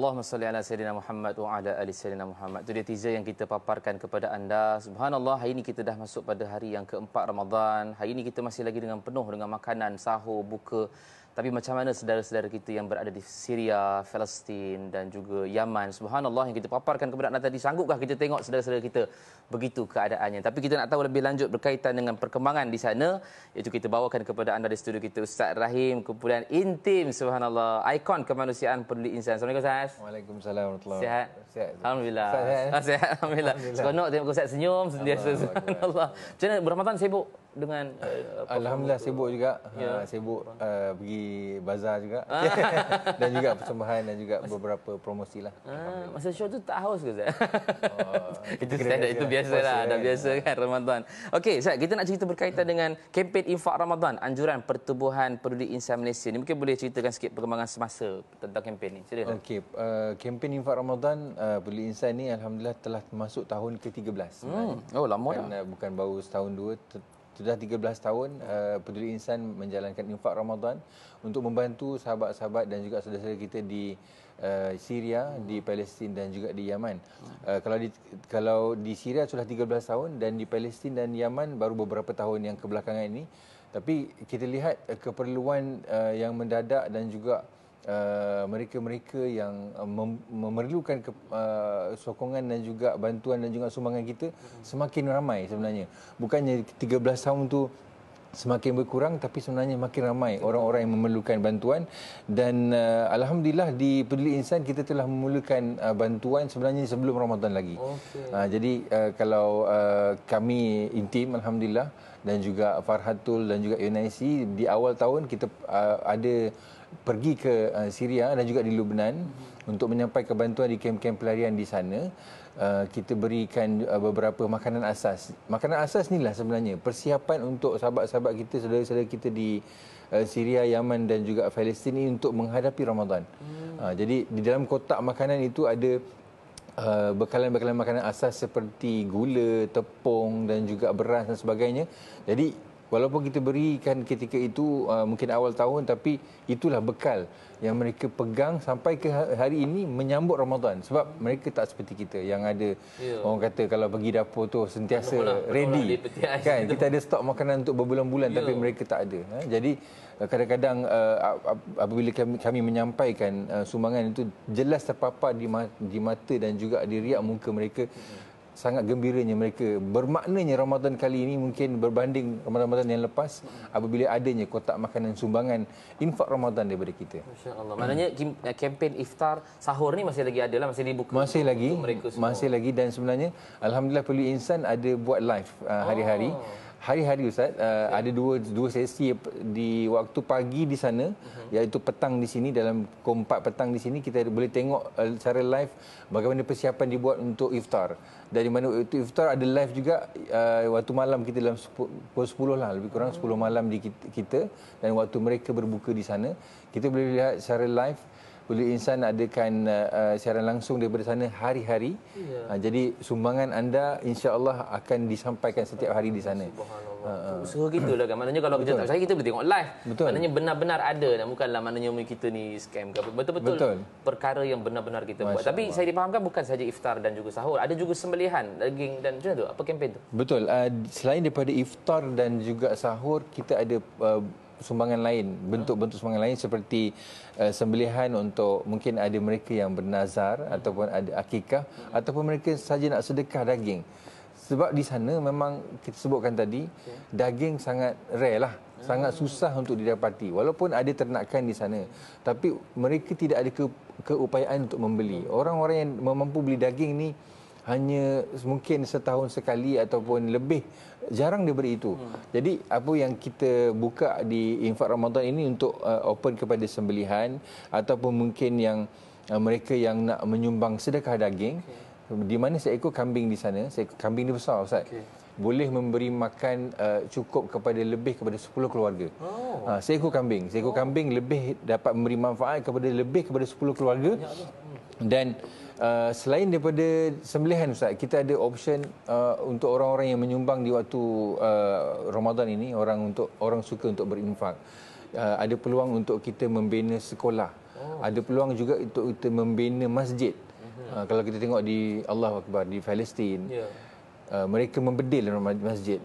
Allahumma salli ala Sayyidina Muhammad wa ala ali Sayyidina Muhammad. Itu dia teaser yang kita paparkan kepada anda. Subhanallah, hari ini kita dah masuk pada hari yang keempat Ramadan. Hari ini kita masih lagi dengan penuh dengan makanan, sahur, buka. Tapi macam mana saudara-saudara kita yang berada di Syria, Palestin dan juga Yaman. Subhanallah, yang kita paparkan kepada anda tadi. Sanggupkah kita tengok saudara-saudara kita begitu keadaannya? Tapi kita nak tahu lebih lanjut berkaitan dengan perkembangan di sana. Iaitu kita bawakan kepada anda di studio kita Ustaz Rahim, kumpulan intim. Subhanallah, ikon kemanusiaan peduli insan. Assalamualaikum Ustaz. Waalaikumsalam warahmatullahi Sihat? Sihat. Alhamdulillah. Sihat. Alhamdulillah. Seronok tengok Ustaz senyum sentiasa. Subhanallah. Macam mana berramadan sibuk dengan Alhamdulillah sibuk juga. Sibuk pergi bazar juga. Dan juga persembahan dan juga beberapa promosi lah. Masa show tu tak haus ke Ustaz? Itu standard, itu biasalah. Dah biasa kan Ramadan. Okey, Ustaz, kita nak cerita berkaitan dengan kempen infak Ramadan, anjuran Pertubuhan Peduli Insan Malaysia. Ni mungkin boleh ceritakan sikit perkembangan semasa tentang kempen ni. Silakan. Okey, kempen infak Ramadan Peduli Insan ni alhamdulillah telah masuk tahun ke-13. Oh, lama dah. Bukan baru setahun dua, sudah 13 tahun Peduli Insan menjalankan infak Ramadan untuk membantu sahabat-sahabat dan juga saudara-saudara kita di Syria, di Palestin dan juga di Yaman. Kalau di Syria sudah 13 tahun dan di Palestin dan Yaman baru beberapa tahun yang kebelakangan ini. Tapi kita lihat keperluan yang mendadak dan juga mereka-mereka yang memerlukan sokongan dan juga bantuan dan juga sumbangan kita semakin ramai sebenarnya. Bukannya 13 tahun tu semakin berkurang, tapi sebenarnya makin ramai orang-orang yang memerlukan bantuan. Dan alhamdulillah di Peduli Insan kita telah memerlukan bantuan sebenarnya sebelum Ramadan lagi. Jadi kalau kami intim alhamdulillah dan juga Farhatul dan juga UNIC di awal tahun kita ada pergi ke Syria dan juga di Lebanon untuk menyampaikan bantuan di kem-kem pelarian di sana. Kita berikan beberapa makanan asas. Makanan asas inilah sebenarnya persiapan untuk sahabat-sahabat kita, saudara-saudara kita di Syria, Yaman dan juga Palestin ini untuk menghadapi Ramadan. Jadi di dalam kotak makanan itu ada bekalan-bekalan makanan asas seperti gula, tepung dan juga beras dan sebagainya. Jadi walaupun kita berikan ketika itu mungkin awal tahun, tapi itulah bekal yang mereka pegang sampai ke hari ini menyambut Ramadan. Sebab mereka tak seperti kita yang ada orang kata kalau pergi dapur tu sentiasa ready. Kan? Kita ada stok makanan untuk berbulan-bulan tapi mereka tak ada. Jadi kadang-kadang apabila kami menyampaikan sumbangan itu jelas terpapar di mata dan juga di riak muka mereka. Sangat gembiranya mereka. Bermaknanya Ramadan kali ini mungkin berbanding Ramadan yang lepas apabila adanya kotak makanan sumbangan infak Ramadan daripada kita. Masya-Allah. Maknanya kempen iftar sahur ni masih lagi ada lah, masih dibuka. Masih lagi. Mereka semua. Masih lagi dan sebenarnya alhamdulillah Peduli Insan ada buat live hari-hari. Hari-hari Ustaz, ada dua sesi di waktu pagi di sana, iaitu petang di sini, dalam pukul 4 petang di sini kita boleh tengok secara live bagaimana persiapan dibuat untuk iftar. Dari mana itu iftar ada live juga waktu malam kita dalam pukul 10 lah, lebih kurang 10 malam di kita, dan waktu mereka berbuka di sana kita boleh lihat secara live. Peduli Insan adakan siaran langsung daripada sana hari-hari. Jadi sumbangan anda insya-Allah akan disampaikan setiap hari di sana. Usaha kita lah kan. Maknanya kalau kita tak percaya kita boleh tengok live. Maknanya benar-benar ada dan bukanlah maknanya kita ni scam ke apa. Betul-betul perkara yang benar-benar kita buat. Tapi saya dipahamkan bukan saja iftar dan juga sahur, ada juga sembelihan daging dan macam tu. Apa kempen tu? Betul. Selain daripada iftar dan juga sahur, kita ada sumbangan lain, bentuk-bentuk sumbangan lain seperti sembelihan untuk mungkin ada mereka yang bernazar ataupun ada akikah ataupun mereka saja nak sedekah daging. Sebab di sana memang kita sebutkan tadi daging sangat rare lah, sangat susah untuk didapati. Walaupun ada ternakan di sana, tapi mereka tidak ada keupayaan untuk membeli. Orang-orang yang mampu beli daging ni hanya mungkin setahun sekali ataupun lebih, jarang daripada itu. Jadi apa yang kita buka di infak Ramadan ini untuk open kepada sembelihan ataupun mungkin yang mereka yang nak menyumbang sedekah daging, di mana seekor kambing di sana, seekor kambing ni besar Ustaz. Boleh memberi makan cukup kepada 10 keluarga. Seekor kambing lebih dapat memberi manfaat kepada 10 keluarga. Dan selain daripada sembelihan Ustaz, kita ada option untuk orang-orang yang menyumbang di waktu Ramadan ini, orang suka untuk berinfak. Ada peluang untuk kita membina sekolah. Ada peluang juga untuk kita membina masjid. Kalau kita tengok di Allahu Akbar di Palestin, mereka membedil masjid.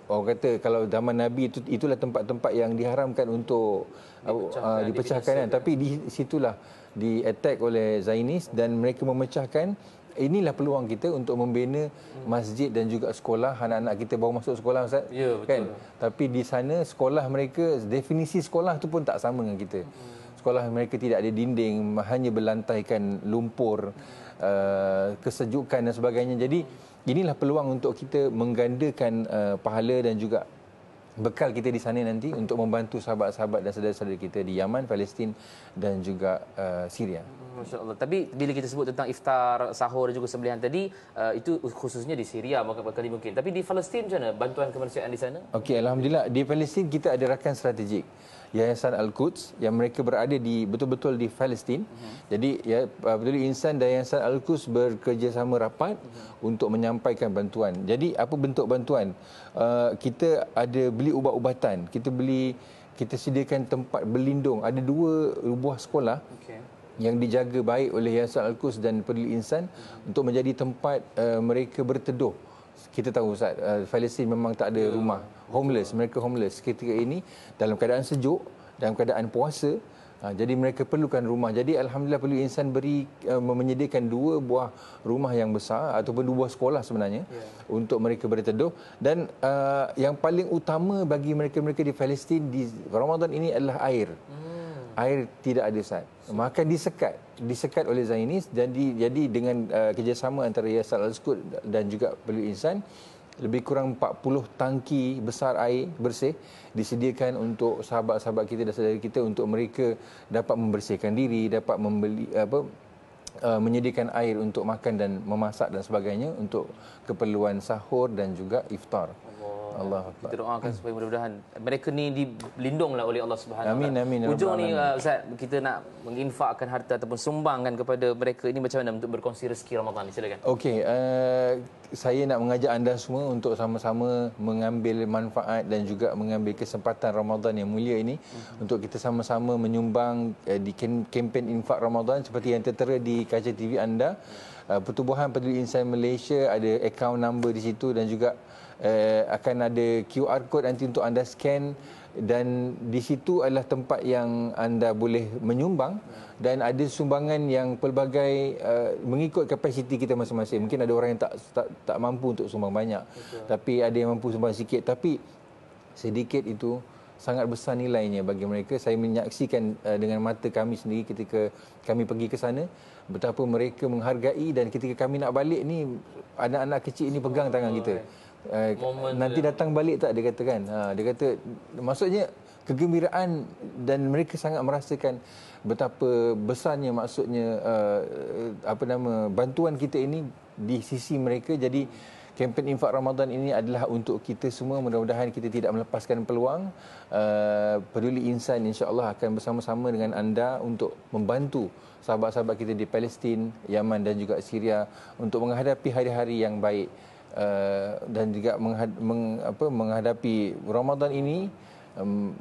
Orang kata kalau zaman Nabi itulah tempat-tempat yang diharamkan untuk dipecahkan kan. Tapi di situlah di attack oleh Zionis dan mereka memecahkan. Inilah peluang kita untuk membina masjid dan juga sekolah. Anak-anak kita baru masuk sekolah, Ustaz. Ya, betul. Kan? Tapi di sana sekolah mereka, definisi sekolah tu pun tak sama dengan kita. Sekolah mereka tidak ada dinding, hanya berlantaikan lumpur, kesejukan dan sebagainya. Jadi inilah peluang untuk kita menggandakan pahala dan juga bekal kita di sana nanti untuk membantu sahabat-sahabat dan saudara-saudara kita di Yaman, Palestin dan juga Syria. Masya Allah. Tapi bila kita sebut tentang iftar, sahur dan juga sembelihan tadi, itu khususnya di Syria kali mungkin. Tapi di Palestin macam mana bantuan kemanusiaan di sana? Okey, alhamdulillah di Palestin kita ada rakan strategik. Yayasan Al-Quds yang mereka berada di betul-betul di Palestin. Jadi ya Peduli Insan dan Yayasan Al-Quds bekerjasama rapat untuk menyampaikan bantuan. Jadi apa bentuk bantuan? Kita ada beli ubat-ubatan, kita sediakan tempat berlindung. Ada 2 buah sekolah yang dijaga baik oleh Yayasan Al-Quds dan Peduli Insan untuk menjadi tempat mereka berteduh. Kita tahu Ustaz, Palestin memang tak ada rumah, mereka homeless ketika ini dalam keadaan sejuk, dalam keadaan puasa. Jadi mereka perlukan rumah. Jadi alhamdulillah Peduli Insan menyediakan 2 buah rumah yang besar ataupun 2 buah sekolah sebenarnya untuk mereka berteduh. Dan yang paling utama bagi mereka-mereka di Palestin di Ramadan ini adalah air. Air tidak ada, Ustaz. Maka disekat oleh Zionis dan jadi dengan kerjasama antara Yayasan Al-Quds dan juga Peduli Insan, lebih kurang 40 tangki besar air bersih disediakan untuk sahabat-sahabat kita dan saudara kita untuk mereka dapat membersihkan diri, dapat menyediakan air untuk makan dan memasak dan sebagainya untuk keperluan sahur dan juga iftar. Allah Akbar. Kita doakan supaya mudah-mudahan mereka ni dilindunglah oleh Allah Subhanahu Amin, amin. Hujung ni Ustaz, kita nak menginfakkan harta ataupun sumbangkan kepada mereka ini macam mana untuk berkongsi rezeki Ramadan ni? Silakan. Okey, saya nak mengajak anda semua untuk sama-sama mengambil manfaat dan juga mengambil kesempatan Ramadan yang mulia ini untuk kita sama-sama menyumbang di kempen infak Ramadan seperti yang tertera di kaca TV anda. Pertubuhan Peduli Insan Malaysia ada akaun number di situ dan juga akan ada QR code nanti untuk anda scan dan di situ adalah tempat yang anda boleh menyumbang dan ada sumbangan yang pelbagai mengikut kapasiti kita masing-masing. Mungkin ada orang yang tak mampu untuk sumbang banyak. Tapi ada yang mampu sumbang sikit, tapi sedikit itu sangat besar nilainya bagi mereka. Saya menyaksikan dengan mata kami sendiri ketika kami pergi ke sana betapa mereka menghargai dan ketika kami nak balik ni anak-anak kecil ini pegang tangan kita. Nanti datang balik tak, dia kata kan. Dia kata maksudnya kegembiraan dan mereka sangat merasakan betapa besarnya maksudnya bantuan kita ini di sisi mereka. Jadi kempen infak Ramadan ini adalah untuk kita semua. Mudah-mudahan kita tidak melepaskan peluang. Peduli Insan insya-Allah akan bersama-sama dengan anda untuk membantu sahabat-sahabat kita di Palestin, Yaman dan juga Syria untuk menghadapi hari-hari yang baik. Dan juga menghadapi Ramadan ini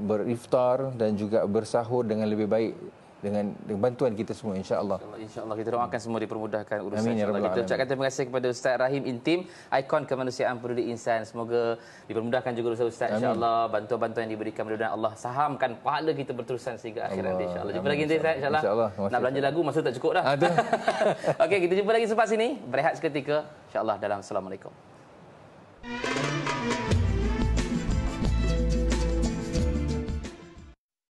beriftar dan juga bersahur dengan lebih baik dengan bantuan kita semua insya-Allah. Insya-Allah kita doakan semua dipermudahkan urusan. Amin, ya insya-Allah. Kita ucapkan terima kasih kepada Ustaz Rahim Intim, ikon kemanusiaan Peduli Insan. Semoga dipermudahkan juga urusan Ustaz insya-Allah. Bantuan-bantuan yang diberikan mudah-mudahan Allah sahamkan pahala kita berterusan sehingga akhirat insya-Allah. Jumpa lagi nanti insya-Allah. Nak belanja lagu masa tak cukup dah. Okey, kita jumpa lagi selepas ini. Berehat seketika insya-Allah dalam Assalamualaikum.